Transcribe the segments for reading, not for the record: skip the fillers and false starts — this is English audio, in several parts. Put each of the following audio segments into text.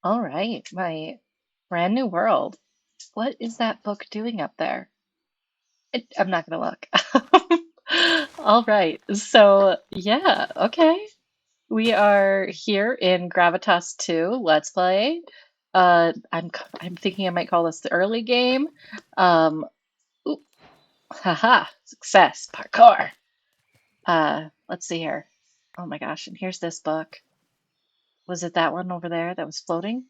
All right, my brand new world. What is that book doing up there? I'm not gonna look. All right, so yeah, okay. We are here in Gravitas 2. Let's play. I'm thinking I might call this the early game. Um, ooh, haha, success, parkour. Let's see here. Oh my gosh, and here's this book. Was it that one over there that was floating?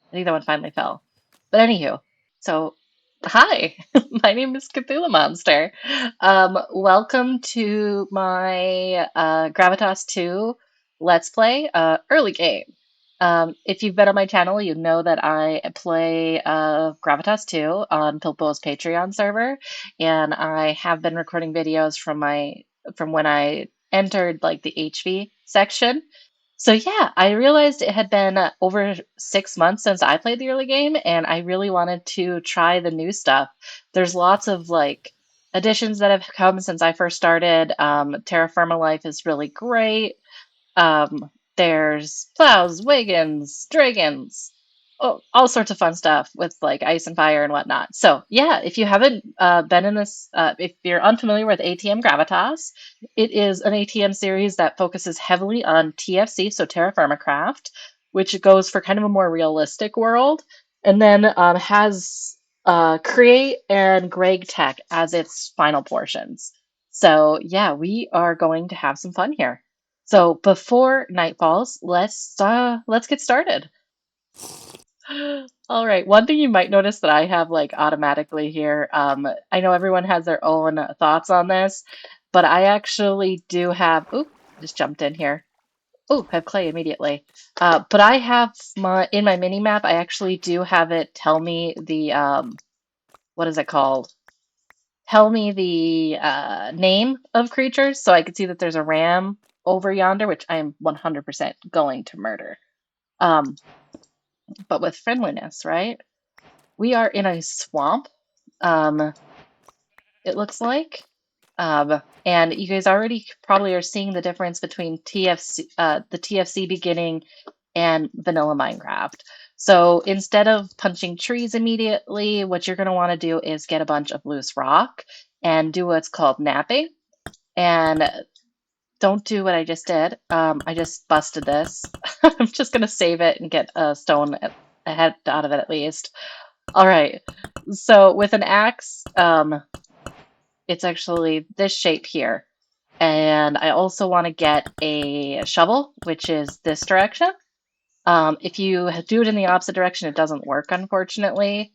I think that one finally fell. But anywho, so hi, my name is Cthulhu Monster. Welcome to my Gravitas 2 Let's Play early game. If you've been on my channel, you know that I play Gravitas 2 on Pilpo's Patreon server, and I have been recording videos from when I entered like the HV section. So yeah, I realized it had been over 6 months since I played the early game, and I really wanted to try the new stuff. There's lots of like additions that have come since I first started. Terra Firma Life is really great. There's plows, wagons, dragons, oh, all sorts of fun stuff with like ice and fire and whatnot. So yeah, if you haven't been in this, if you're unfamiliar with ATM Gravitas, it is an ATM series that focuses heavily on TFC, so Terra Firma Craft, which goes for kind of a more realistic world, and then has Create and Greg Tech as its final portions. So yeah, we are going to have some fun here. So before night falls, let's get started. All right. One thing you might notice that I have like automatically here, I know everyone has their own thoughts on this, but I actually do have, oop, just jumped in here. Oh, have clay immediately. But I have in my mini map, I actually do have it tell me the, what is it called? Tell me the name of creatures so I could see that there's a ram over yonder, which I am 100% going to murder. Um, but with friendliness, right? We are in a swamp, um, it looks like. And you guys already probably are seeing the difference between the TFC beginning and vanilla Minecraft. So instead of punching trees immediately, what you're going to want to do is get a bunch of loose rock and do what's called napping. And don't do what I just did. I just busted this. I'm just going to save it and get a stone ahead out of it at least. All right. So with an axe, it's actually this shape here. And I also want to get a shovel, which is this direction. If you do it in the opposite direction, it doesn't work, unfortunately.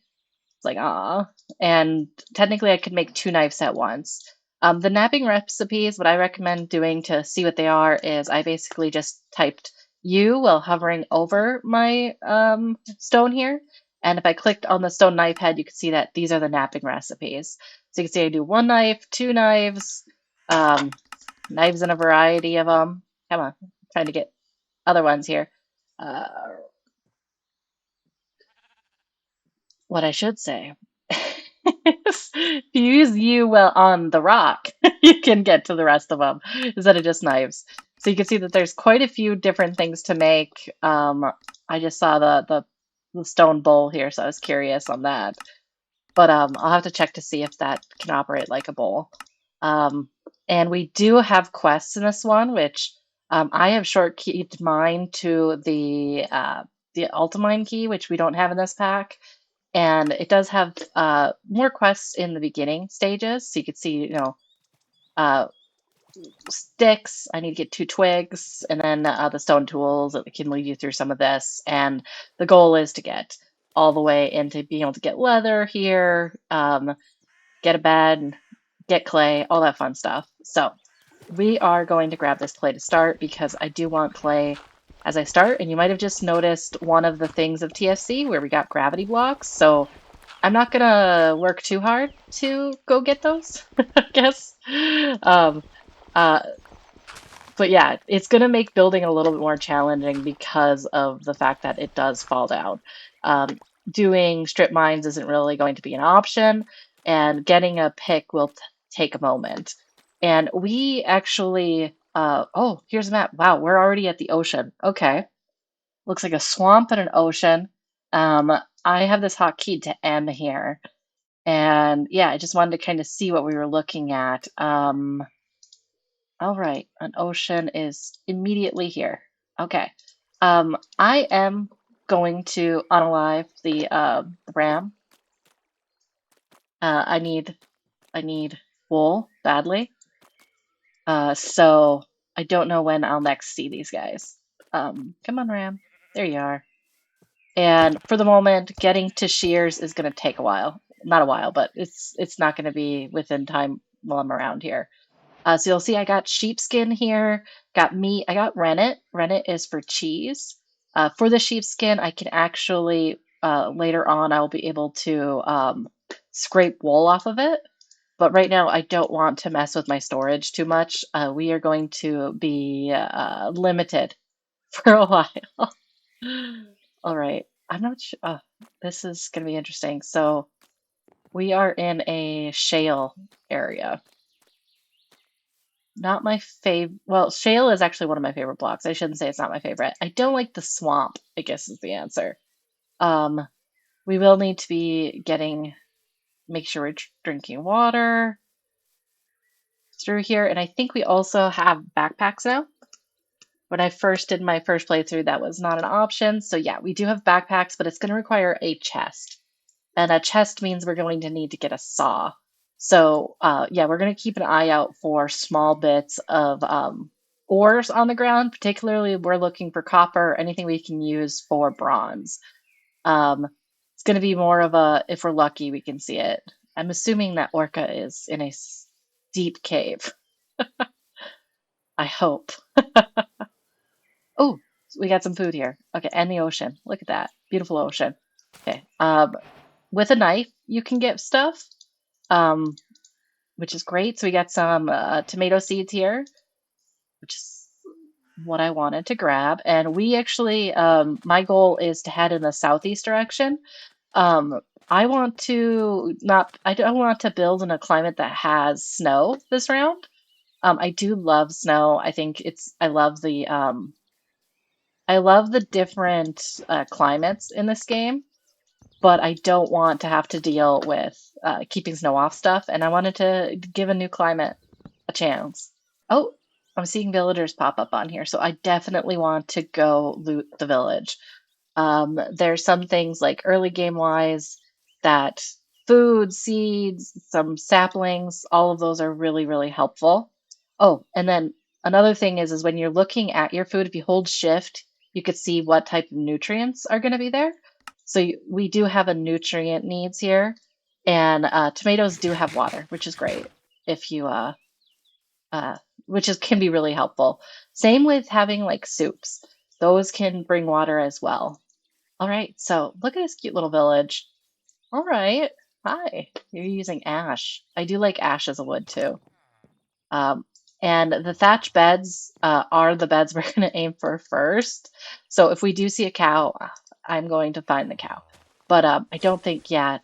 It's like, ah. And technically, I could make two knives at once. The napping recipes, what I recommend doing to see what they are is I basically just typed U while hovering over my stone here. And if I clicked on the stone knife head, you can see that these are the napping recipes. So you can see I do one knife, two knives, um, knives in a variety of them. Come on, I'm trying to get other ones here. Uh, what I should say is if you use U well on the rock, you can get to the rest of them instead of just knives. So you can see that there's quite a few different things to make. I just saw the stone bowl here, so I was curious on that. But I'll have to check to see if that can operate like a bowl. Um, and we do have quests in this one, which I have shortkeyed mine to the Ultimine key, which we don't have in this pack. And it does have more quests in the beginning stages. So you can see, uh, sticks. I need to get two twigs, and then the stone tools that can lead you through some of this. And the goal is to get all the way into being able to get leather here, get a bed, get clay, all that fun stuff. So we are going to grab this clay to start because I do want clay as I start. And you might have just noticed one of the things of TFC where we got gravity blocks. So I'm not gonna work too hard to go get those, I guess. Um, uh, but yeah, it's gonna make building a little bit more challenging because of the fact that it does fall down. Um, Doing strip mines isn't really going to be an option, and getting a pick will take a moment. And we actually, oh, here's a map. Wow, we're already at the ocean. Okay. Looks like a swamp and an ocean. Um, I have this hotkey to M here. And yeah, I just wanted to kind of see what we were looking at. All right, an ocean is immediately here. Okay. I am going to unalive the ram. I need wool badly. So I don't know when I'll next see these guys. Come on, ram. There you are. And for the moment, getting to shears is going to take a while. Not a while, but it's not going to be within time while I'm around here. So you'll see I got sheepskin here, got meat, I got rennet. Rennet is for cheese. For the sheepskin, I can actually, later on, I'll be able to scrape wool off of it. But right now, I don't want to mess with my storage too much. We are going to be limited for a while. All right. I'm not sure. This is going to be interesting. So we are in a shale area. Not my favorite. Well, shale is actually one of my favorite blocks. I shouldn't say it's not my favorite. I don't like the swamp, I guess is the answer. Um, we will need to be make sure we're drinking water through here. And I think we also have backpacks now. When I first did my first playthrough, that was not an option. So yeah, we do have backpacks, but it's going to require a chest. And a chest means we're going to need to get a saw. So yeah, we're going to keep an eye out for small bits of ores on the ground. Particularly, we're looking for copper, anything we can use for bronze. It's going to be more of a, if we're lucky, we can see it. I'm assuming that Orca is in a deep cave. I hope. Oh, we got some food here. Okay, and the ocean. Look at that. Beautiful ocean. Okay. With a knife, you can get stuff. Um, which is great. So we got some tomato seeds here, which is what I wanted to grab. And we actually, my goal is to head in the southeast direction. Um, I want to not, I don't want to build in a climate that has snow this round. I do love snow. I think I love the different climates in this game, but I don't want to have to deal with keeping snow off stuff. And I wanted to give a new climate a chance. Oh, I'm seeing villagers pop up on here, so I definitely want to go loot the village. There's some things like early game wise that food, seeds, some saplings, all of those are really, really helpful. Oh, and then another thing is when you're looking at your food, if you hold shift, you could see what type of nutrients are going to be there. So we do have a nutrient needs here, and tomatoes do have water, which is great if you uh, which is can be really helpful. Same with having like soups; those can bring water as well. All right, so look at this cute little village. All right, hi. You're using ash. I do like ash as a wood too. Um, and the thatch beds are the beds we're going to aim for first. So if we do see a cow, I'm going to find the cow. But I don't think yet.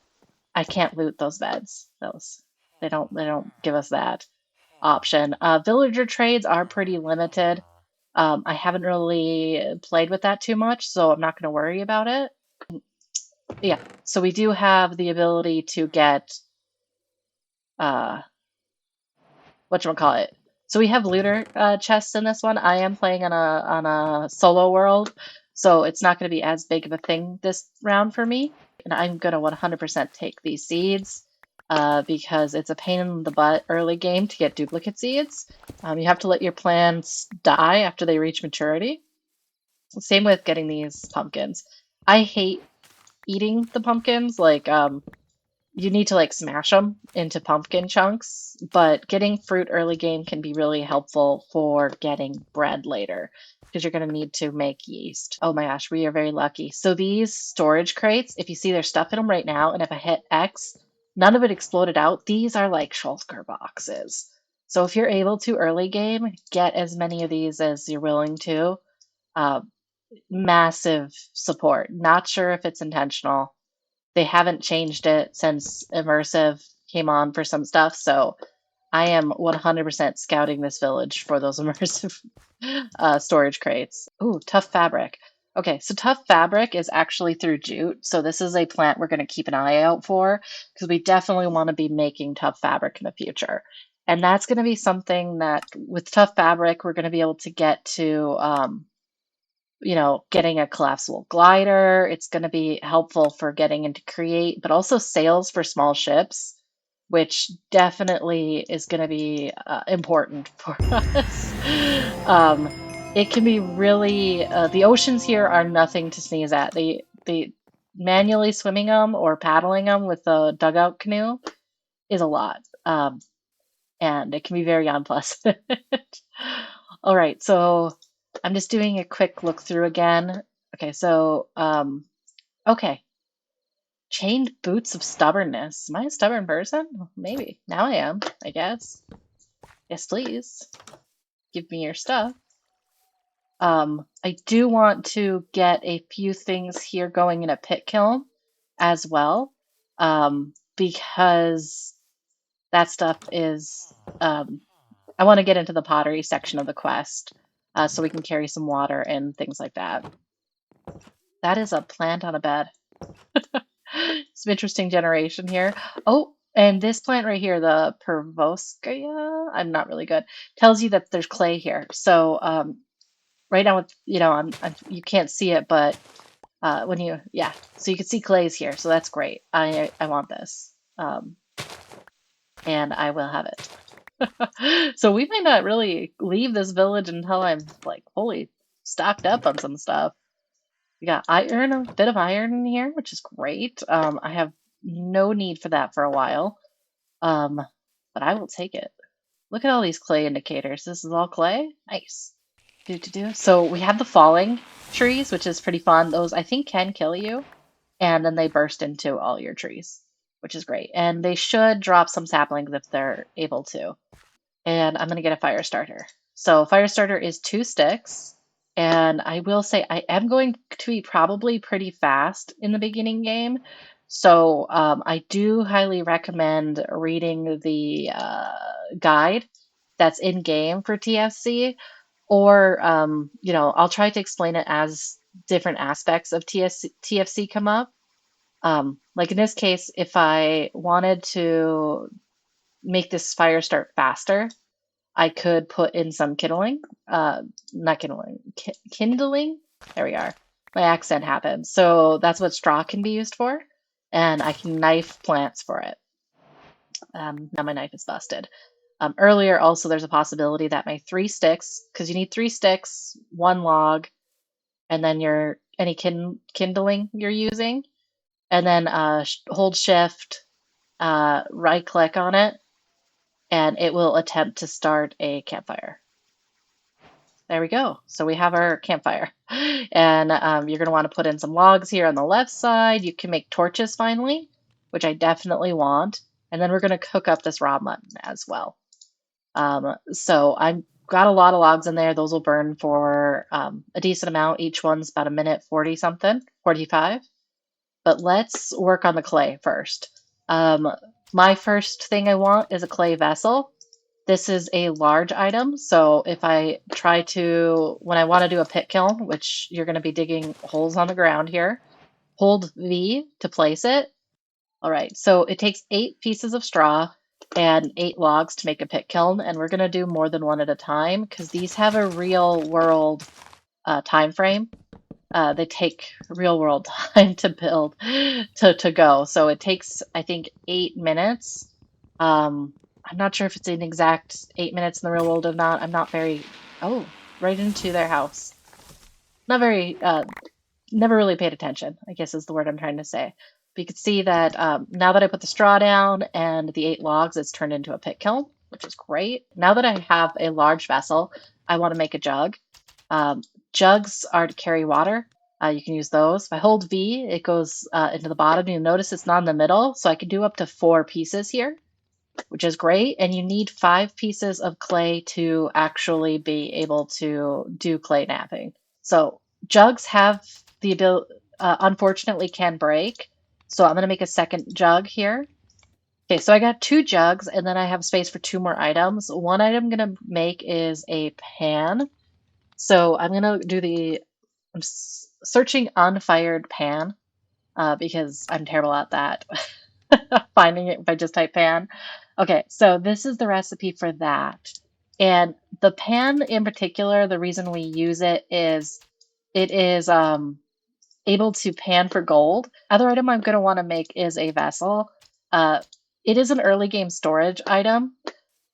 I can't loot those beds. Those they don't give us that option. Villager trades are pretty limited. I haven't really played with that too much, so I'm not going to worry about it. Yeah, so we do have the ability to get uh, whatchamacallit. So we have looter chests in this one. I am playing on a solo world, so it's not going to be as big of a thing this round for me. And I'm going to 100% take these seeds because it's a pain in the butt early game to get duplicate seeds. You have to let your plants die after they reach maturity. Same with getting these pumpkins. I hate eating the pumpkins. Like, you need to like smash them into pumpkin chunks, but getting fruit early game can be really helpful for getting bread later because you're going to need to make yeast. Oh my gosh, we are very lucky. So these storage crates, if you see there's stuff in them right now, and if I hit X, none of it exploded out. These are like shulker boxes. So if you're able to early game, get as many of these as you're willing to. Uh, Massive support. Not sure if it's intentional. They haven't changed it since immersive came on for some stuff, so I am 100% scouting this village for those immersive storage crates. Ooh, tough fabric. Okay, so tough fabric is actually through jute. So this is a plant we're going to keep an eye out for because we definitely want to be making tough fabric in the future. And that's going to be something that with tough fabric, we're going to be able to get to, getting a collapsible glider. It's going to be helpful for getting into create, but also sails for small ships, which definitely is going to be important for us. Um, it can be really, the oceans here are nothing to sneeze at. They manually swimming them or paddling them with a dugout canoe is a lot. And it can be very unpleasant. All right, so I'm just doing a quick look through again. Okay, so okay, chained boots of stubbornness. Am I a stubborn person? Maybe. Now I am, I guess. Yes, please. Give me your stuff. I do want to get a few things here going in a pit kiln as well, because that stuff is I want to get into the pottery section of the quest so we can carry some water and things like that. That is a plant on a bed. Some interesting generation here. Oh, and this plant right here, the Pervoskaya, I'm not really good, tells you that there's clay here. So right now, you can't see it, but yeah, so you can see clays here. So that's great. I want this. And I will have it. So we might not really leave this village until I'm like fully stocked up on some stuff. We got iron, a bit of iron in here, which is great. I have no need for that for a while. Um, but I will take it. Look at all these clay indicators. This is all clay? Nice. Do. So we have the falling trees, which is pretty fun. Those I think can kill you, and then they burst into all your trees, which is great. And they should drop some saplings if they're able to. And I'm going to get a fire starter. So fire starter is 2 sticks. And I will say I am going to be probably pretty fast in the beginning game. So I do highly recommend reading the guide that's in game for TFC. Or, I'll try to explain it as different aspects of TFC come up. Like in this case, if I wanted to make this fire start faster, I could put in some kindling, not kindling, kindling. There we are. My accent happened. So that's what straw can be used for, and I can knife plants for it. Now my knife is busted. Earlier, also, there's a possibility that my 3 sticks, because you need 3 sticks, 1 log, and then any kindling you're using, and then hold shift, right click on it, and it will attempt to start a campfire. There we go. So we have our campfire. And you're going to want to put in some logs here on the left side. You can make torches finally, which I definitely want. And then we're going to cook up this raw mutton as well. So I've got a lot of logs in there. Those will burn for a decent amount. Each one's about a minute 40 something, 45. But let's work on the clay first. My first thing I want is a clay vessel. This is a large item, so if I try to, when I want to do a pit kiln, which you're going to be digging holes on the ground here, hold V to place it. All right, so it takes 8 pieces of straw and 8 logs to make a pit kiln, and we're going to do more than one at a time because these have a real world time frame. They take real world time to build, to go. So it takes, I think, 8 minutes. I'm not sure if it's an exact 8 minutes in the real world or not. I'm not very, oh, right into their house. Not very, never really paid attention, I guess is the word I'm trying to say. But you can see that now that I put the straw down and the 8 logs, it's turned into a pit kiln, which is great. Now that I have a large vessel, I want to make a jug. Jugs are to carry water. You can use those. If I hold V, it goes into the bottom. You'll notice it's not in the middle, so I can do up to 4 pieces here, which is great. And you need 5 pieces of clay to actually be able to do clay napping. So jugs have the ability, unfortunately, can break. So I'm going to make a second jug here. Okay, so I got 2 jugs, and then I have space for 2 more items. One item I'm going to make is a pan. So I'm going to do searching unfired pan because I'm terrible at that. Finding it if I just type pan. Okay, so this is the recipe for that. And the pan in particular, the reason we use it is able to pan for gold. Other item I'm going to want to make is a vessel. Uh, it is an early game storage item,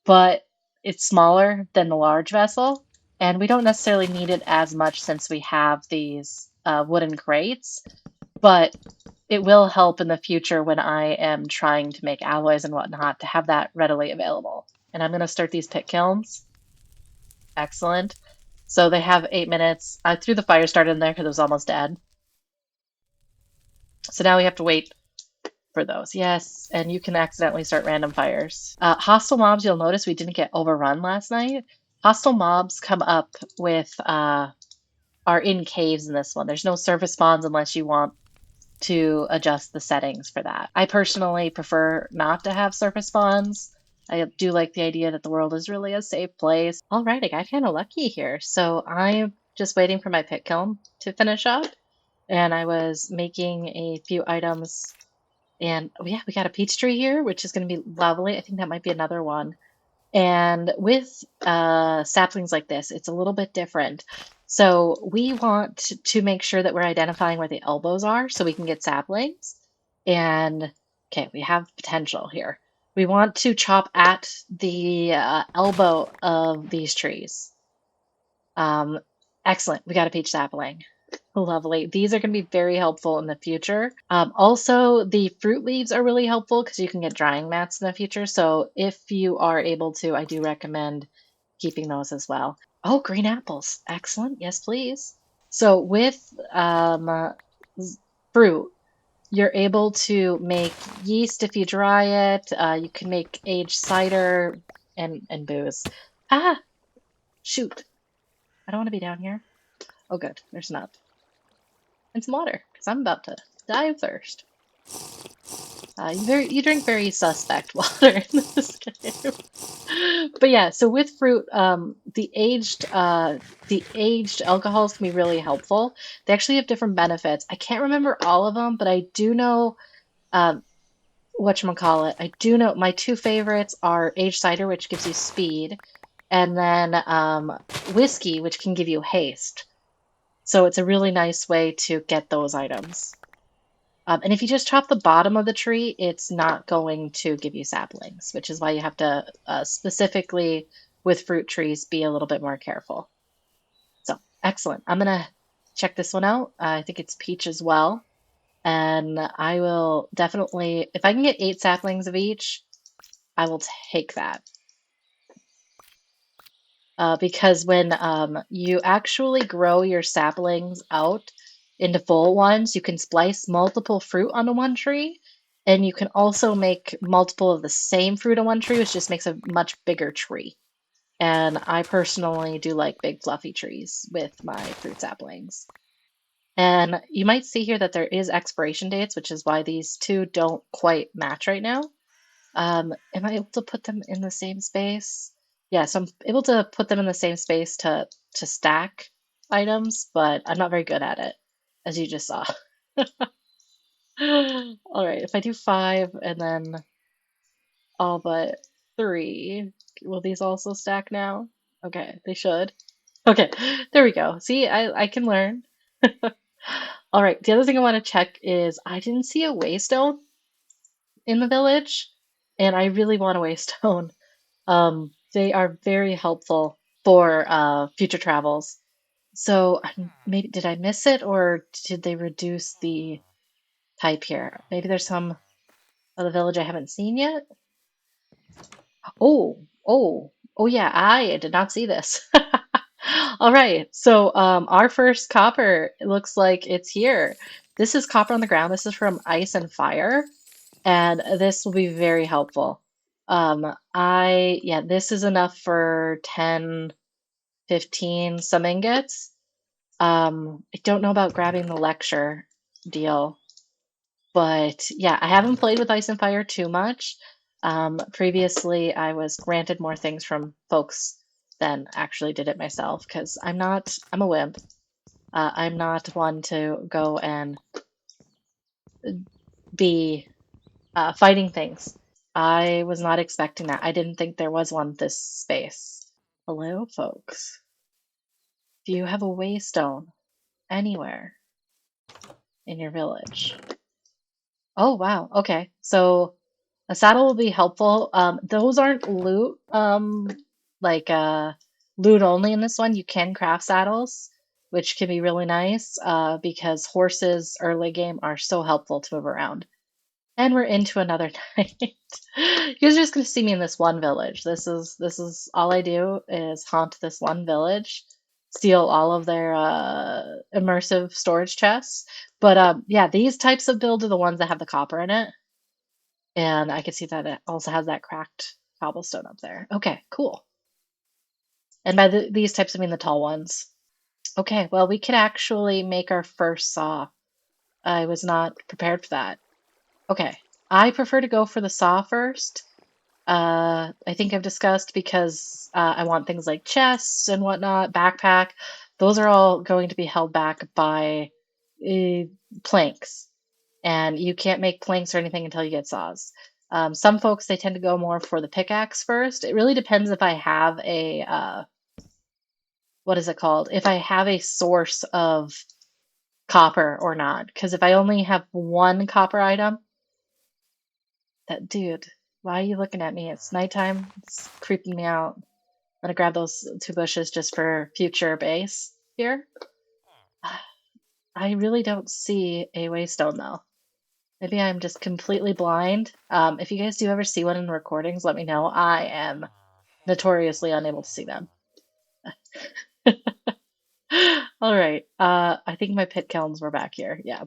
but it's smaller than the large vessel, and we don't necessarily need it as much since we have these wooden crates, but it will help in the future when I am trying to make alloys and whatnot to have that readily available. And I'm going to start these pit kilns. Excellent. So they have 8 minutes. I threw the fire starter in there because it was almost dead. So now we have to wait for those. Yes, and you can accidentally start random fires. Hostile mobs, you'll notice we didn't get overrun last night. Hostile mobs come up with, are in caves in this one. There's no surface spawns unless you want to adjust the settings for that. I personally prefer not to have surface spawns. I do like the idea that the world is really a safe place. All right, I got kind of lucky here. So I'm just waiting for my pit kiln to finish up. And I was making a few items. And yeah, we got a peach tree here, which is going to be lovely. I think that might be another one. And with saplings like this, it's a little bit different. So we want to make sure that we're identifying where the elbows are so we can get saplings. And okay, we have potential here. We want to chop at the elbow of these trees. Excellent. We got a peach sapling. Lovely. These are going to be very helpful in the future. Also, the fruit leaves are really helpful because you can get drying mats in the future. So if you are able to, I do recommend keeping those as well. Oh, green apples. Excellent. Yes, please. So with fruit, you're able to make yeast if you dry it. You can make aged cider and booze. Ah, shoot. I don't want to be down here. Oh, good. There's not. And some water, because I'm about to die of thirst. You drink very suspect water in this game. But yeah, so with fruit, the aged alcohols can be really helpful. They actually have different benefits. I can't remember all of them, but I do know whatchamacallit. I do know my two favorites are aged cider, which gives you speed, and then whiskey, which can give you haste. So it's a really nice way to get those items. And if you just chop the bottom of the tree, it's not going to give you saplings, which is why you have to specifically with fruit trees be a little bit more careful. So excellent. I'm gonna check this one out. I think it's peach as well. And I will definitely, if I can get 8 saplings of each, I will take that. Because when you actually grow your saplings out into full ones, you can splice multiple fruit onto one tree, and you can also make multiple of the same fruit on one tree, which just makes a much bigger tree. And I personally do like big fluffy trees with my fruit saplings. And you might see here that there is expiration dates, which is why these two don't quite match right now. Am I able to put them in the same space? Yeah, so I'm able to put them in the same space to stack items, but I'm not very good at it, as you just saw. All right, if I do 5 and then all but 3, will these also stack now? Okay, they should. Okay, there we go. See, I can learn. All right, the other thing I want to check is I didn't see a waystone in the village, and I really want a waystone. They are very helpful for future travels. So maybe did I miss it or did they reduce the type here? Maybe there's some of the village I haven't seen yet. Oh yeah, I did not see this. All right, so our first copper, it looks like it's here. This is copper on the ground. This is from Ice and Fire, and this will be very helpful. Yeah, this is enough for 10, 15 some ingots. I don't know about grabbing the lecture deal, but yeah, I haven't played with Ice and Fire too much. Previously, I was granted more things from folks than actually did it myself because I'm a wimp. I'm not one to go and be fighting things. I was not expecting that. I didn't think there was one this space. Hello, folks. Do you have a waystone anywhere in your village? Oh, wow. Okay. So a saddle will be helpful. Those aren't loot, like loot only in this one. You can craft saddles, which can be really nice, because horses early game are so helpful to move around. And we're into another night. You guys are just gonna see me in this one village. This is all I do is haunt this one village, steal all of their immersive storage chests. But yeah, these types of build are the ones that have the copper in it. And I can see that it also has that cracked cobblestone up there. Okay, cool. And by these types, I mean the tall ones. Okay, well, we could actually make our first saw. I was not prepared for that. Okay, I prefer to go for the saw first. I think I've discussed because I want things like chests and whatnot, backpack. Those are all going to be held back by uh, planks. And you can't make planks or anything until you get saws. Some folks, they tend to go more for the pickaxe first. It really depends if I have a, what is it called? If I have a source of copper or not. Because if I only have one copper item, that dude, why are you looking at me? It's nighttime. It's creeping me out. I'm gonna grab those 2 bushes just for future base here. I really don't see a waystone though. Maybe I'm just completely blind. If you guys do ever see one in the recordings, let me know. I am notoriously unable to see them. All right. I think my pit kilns were back here. Yeah.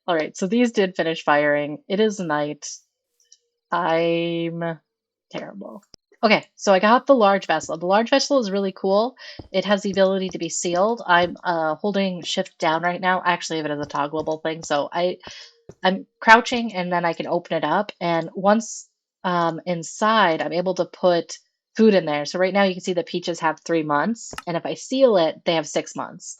All right. So these did finish firing. It is night. I'm terrible. Okay, so I got the large vessel. The large vessel is really cool. It has the ability to be sealed. I'm holding shift down right now. I actually have it as a toggleable thing, so I'm crouching and then I can open it up. And once inside, I'm able to put food in there. So right now you can see the peaches have 3 months, and if I seal it, they have 6 months.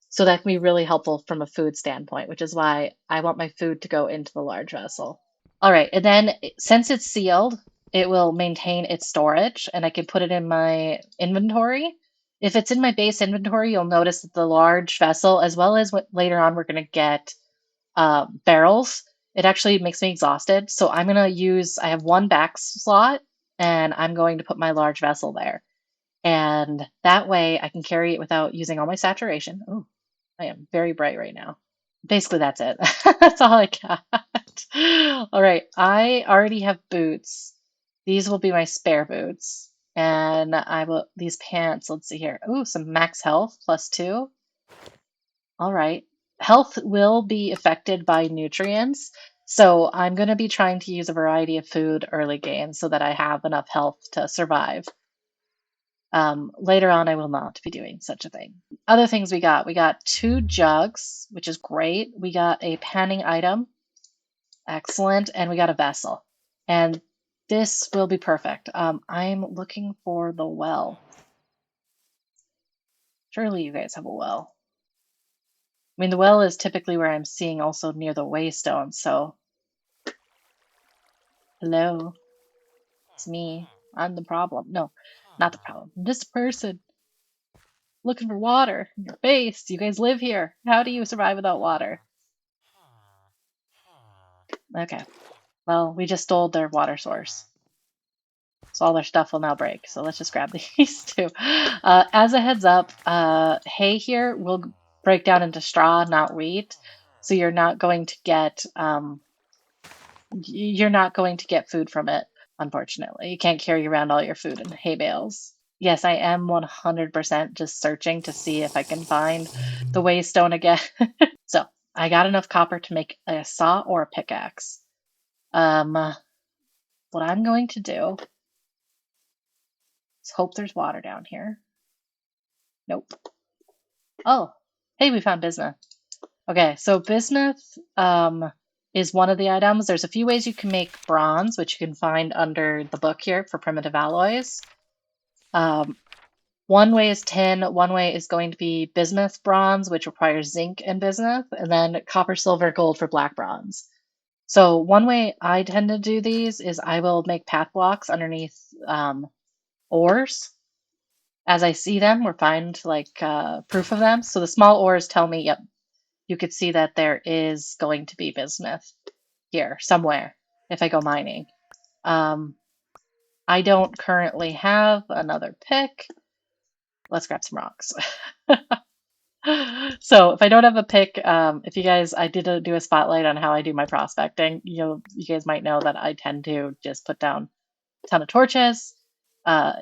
So that can be really helpful from a food standpoint, which is why I want my food to go into the large vessel. All right, and then since it's sealed, it will maintain its storage, and I can put it in my inventory. If it's in my base inventory, you'll notice that the large vessel, as well as what later on we're going to get barrels, it actually makes me exhausted. So I'm going to use, I have one back slot, and I'm going to put my large vessel there. And that way I can carry it without using all my saturation. Oh, I am very bright right now. Basically, that's it. That's all I got. All right, I already have boots. These will be my spare boots. And I will, these pants, let's see here. Ooh, some max health, +2. All right. Health will be affected by nutrients. So I'm going to be trying to use a variety of food early game so that I have enough health to survive. Later on, I will not be doing such a thing. Other things we got 2 jugs, which is great. We got a panning item. Excellent. And we got a vessel. And this will be perfect. I'm looking for the well. Surely you guys have a well. I mean, the well is typically where I'm seeing also near the waystone, so. Hello. It's me. I'm the problem. No, not the problem. This person looking for water in your face. You guys live here. How do you survive without water? Okay. Well, we just stole their water source. So all their stuff will now break. So let's just grab these 2. As a heads up, hay here will break down into straw, not wheat. So you're not going to get food from it, unfortunately. You can't carry around all your food in hay bales. Yes, I am 100% just searching to see if I can find the waystone again. So I got enough copper to make a saw or a pickaxe. What I'm going to do is hope there's water down here. Nope. Oh, hey, we found bismuth. Okay, so bismuth is one of the items. There's a few ways you can make bronze, which you can find under the book here for primitive alloys. One way is tin, one way is going to be bismuth bronze, which requires zinc and bismuth, and then copper, silver, gold for black bronze. So one way I tend to do these is I will make path blocks underneath ores as I see them or find like proof of them. So the small ores tell me, yep, you could see that there is going to be bismuth here somewhere if I go mining. I don't currently have another pick. Let's grab some rocks. So if I don't have a pick, if you guys, I did do a spotlight on how I do my prospecting. You guys might know that I tend to just put down a ton of torches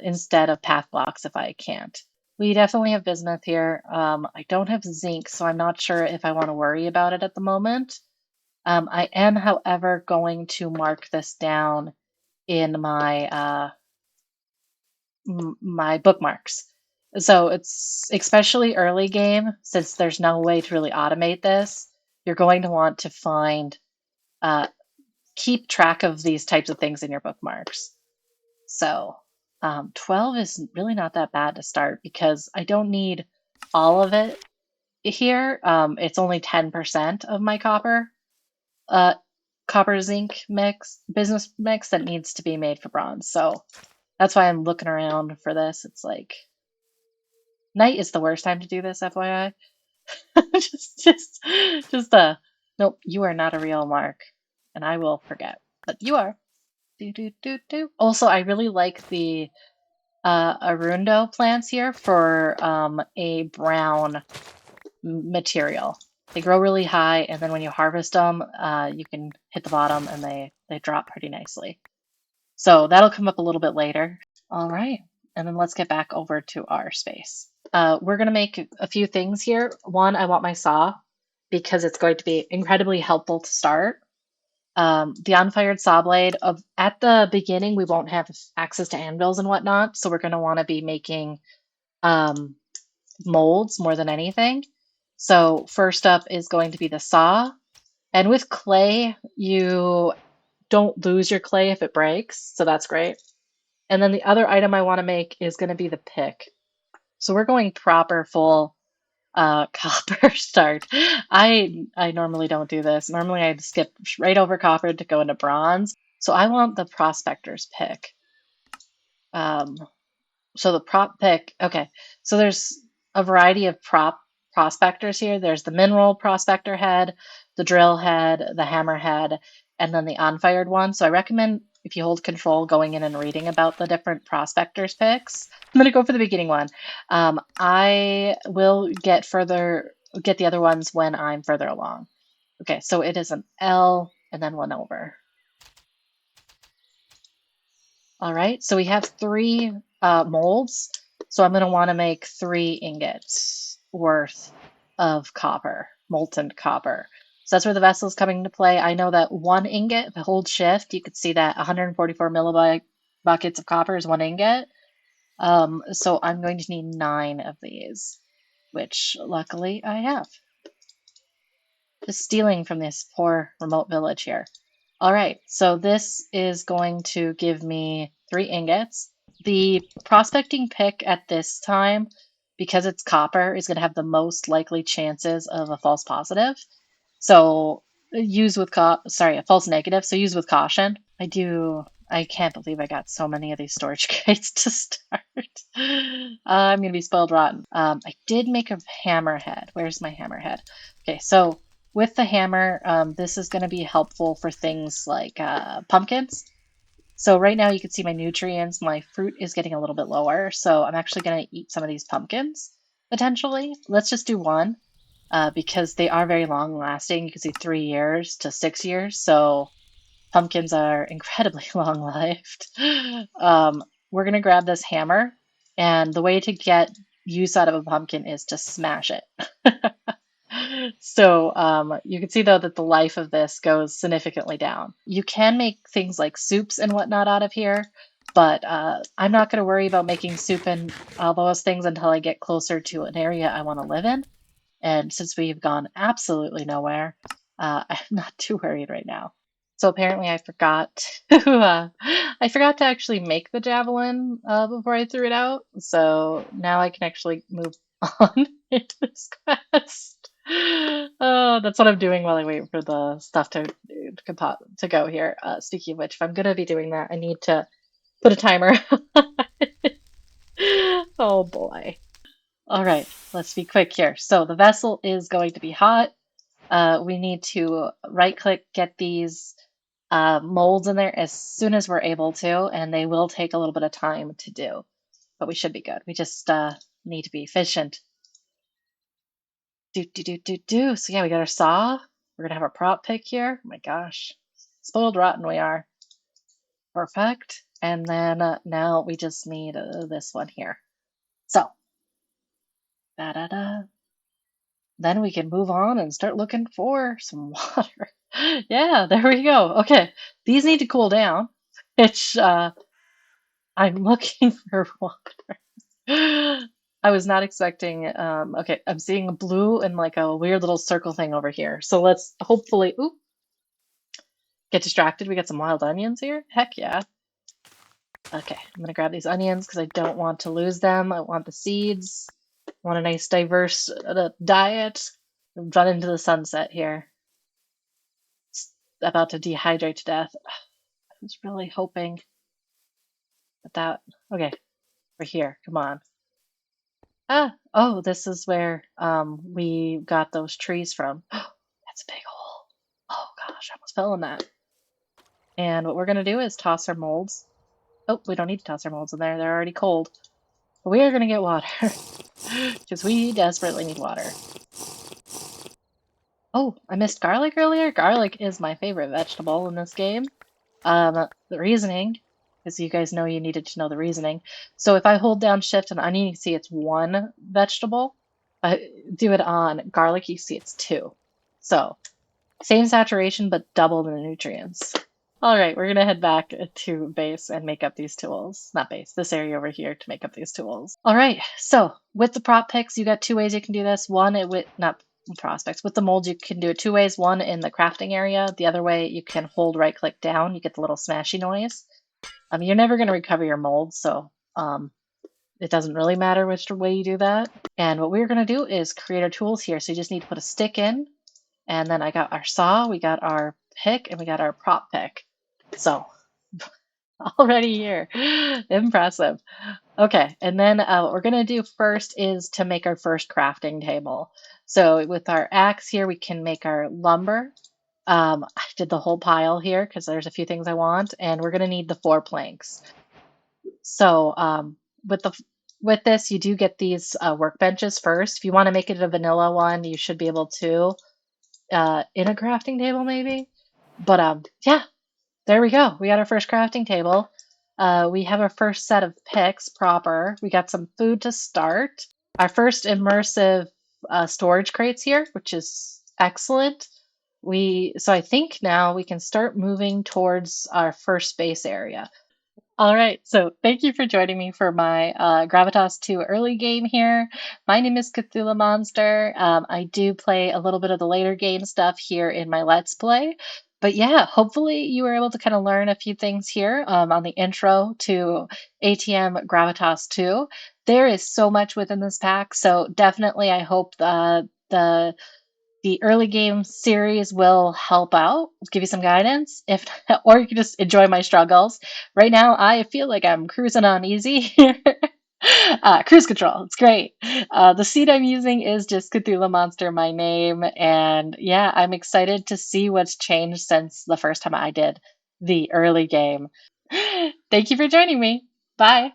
instead of path blocks if I can't. We definitely have bismuth here. I don't have zinc, so I'm not sure if I want to worry about it at the moment. I am, however, going to mark this down in my bookmarks. So it's especially early game, since there's no way to really automate this, you're going to want to uh, keep track of these types of things in your bookmarks. So 12 is really not that bad to start because I don't need all of it here. It's only 10% of my uh, copper zinc business mix that needs to be made for bronze. So that's why I'm looking around for this. It's like night is the worst time to do this, FYI. just nope, you are not a real Mark, and I will forget, but you are. Do do do do. Also, I really like the arundo plants here for a brown material. They grow really high, and then when you harvest them, you can hit the bottom, and they drop pretty nicely. So that'll come up a little bit later. All right, and then let's get back over to our space. We're going to make a few things here. One, I want my saw because it's going to be incredibly helpful to start. The unfired saw blade at the beginning, we won't have access to anvils and whatnot, so we're going to want to be making um, molds more than anything. So first up is going to be the saw. And with clay, you don't lose your clay if it breaks, so that's great. And then the other item I want to make is going to be the pick. So we're going proper full copper start. I normally don't do this. Normally I'd skip right over copper to go into bronze. So I want the prospector's pick. Um, so the prop pick, okay. So there's a variety of prospectors here. There's the mineral prospector head, the drill head, the hammer head, and then the unfired one. So I recommend if you hold control going in and reading about the different prospectors picks. I'm gonna go for the beginning one. I will get the other ones when I'm further along. Okay, so it is an L and then one over. All right, so we have three molds. So I'm going to want to make 3 ingots worth of copper, molten copper. So that's where the vessel is coming into play. I know that 1 ingot, if I hold shift, you could see that 144 millibuckets of copper is 1 ingot. So I'm going to need 9 of these, which luckily I have. Just stealing from this poor remote village here. All right, so this is going to give me 3 ingots. The prospecting pick at this time, because it's copper, is going to have the most likely chances of a false positive. So use with a false negative. So use with caution. I can't believe I got so many of these storage crates to start. I'm going to be spoiled rotten. I did make a hammerhead. Where's my hammerhead? Okay, so with the hammer, this is going to be helpful for things like pumpkins. So right now you can see my nutrients, my fruit is getting a little bit lower. So I'm actually going to eat some of these pumpkins, potentially. Let's just do one because they are very long lasting. You can see 3 years to 6 years. So pumpkins are incredibly long lived. We're going to grab this hammer. And the way to get use out of a pumpkin is to smash it. So you can see though that the life of this goes significantly down. You can make things like soups and whatnot out of here, but I'm not going to worry about making soup and all those things until I get closer to an area I want to live in. And since we've gone absolutely nowhere, I'm not too worried right now. So apparently I forgot to I forgot to actually make the javelin before I threw it out. So now I can actually move on into this quest. Oh, that's what I'm doing while I wait for the stuff to go here. Speaking of which, if I'm gonna be doing that, I need to put a timer. Oh boy. All right, let's be quick here. So the vessel is going to be hot. We need to right click, get these molds in there as soon as we're able to, and they will take a little bit of time to do, but we should be good. We just need to be efficient. Do. So yeah, we got our saw. We're gonna have our prop pick here. Oh my gosh, spoiled rotten we are. Perfect. And then now we just need this one here. So, da da da. Then we can move on and start looking for some water. Yeah, there we go. Okay, these need to cool down, which I'm looking for water. I was not expecting, okay, I'm seeing a blue and like a weird little circle thing over here. So let's hopefully, ooh, get distracted. We got some wild onions here. Heck yeah. Okay, I'm gonna grab these onions because I don't want to lose them. I want the seeds. I want a nice diverse diet. Run into the sunset here. It's about to dehydrate to death. I was really hoping that, okay, we're here. Come on. Ah, oh, this is where we got those trees from. That's a big hole. Oh gosh, I almost fell in that. And what we're gonna do is toss our molds. Oh, we don't need to toss our molds in there. They're already cold. But we are gonna get water because we desperately need water. Oh, I missed garlic earlier. Garlic is my favorite vegetable in this game. The reasoning, because you guys know you needed to know the reasoning. So if I hold down shift on onion, you see it's one vegetable. Do it on garlic, you see it's two. So same saturation, but double the nutrients. All right, we're gonna head back to base and make up these tools. Not base, this area over here to make up these tools. All right, so with the prop picks, you got two ways you can do this. One, with not prospects, with the molds, you can do it two ways. One in the crafting area. The other way, you can hold right click down. You get the little smashy noise. You're never gonna recover your molds, so it doesn't really matter which way you do that. And what we're gonna do is create our tools here. So you just need to put a stick in, and then I got our saw, we got our pick, and we got our prop pick. So already here, impressive. Okay, and then what we're gonna do first is to make our first crafting table. So with our axe here, we can make our lumber. I did the whole pile here because there's a few things I want, and we're gonna need the 4 planks. So with this, you do get these workbenches first. If you want to make it a vanilla one, you should be able to in a crafting table maybe. But yeah, there we go. We got our first crafting table. We have our first set of picks proper. We got some food to start. Our first immersive storage crates here, which is excellent. So I think now we can start moving towards our first base area. All right, so thank you for joining me for my Gravitas 2 early game here. My name is Cthulhu Monster. I do play a little bit of the later game stuff here in my Let's Play. But yeah, hopefully you were able to kind of learn a few things here on the intro to ATM Gravitas 2. There is so much within this pack, so definitely I hope the early game series will help out, give you some guidance, if or you can just enjoy my struggles. Right now, I feel like I'm cruising on easy here. Cruise control, it's great. The seed I'm using is just Cthulhu Monster, my name, and yeah, I'm excited to see what's changed since the first time I did the early game. Thank you for joining me. Bye.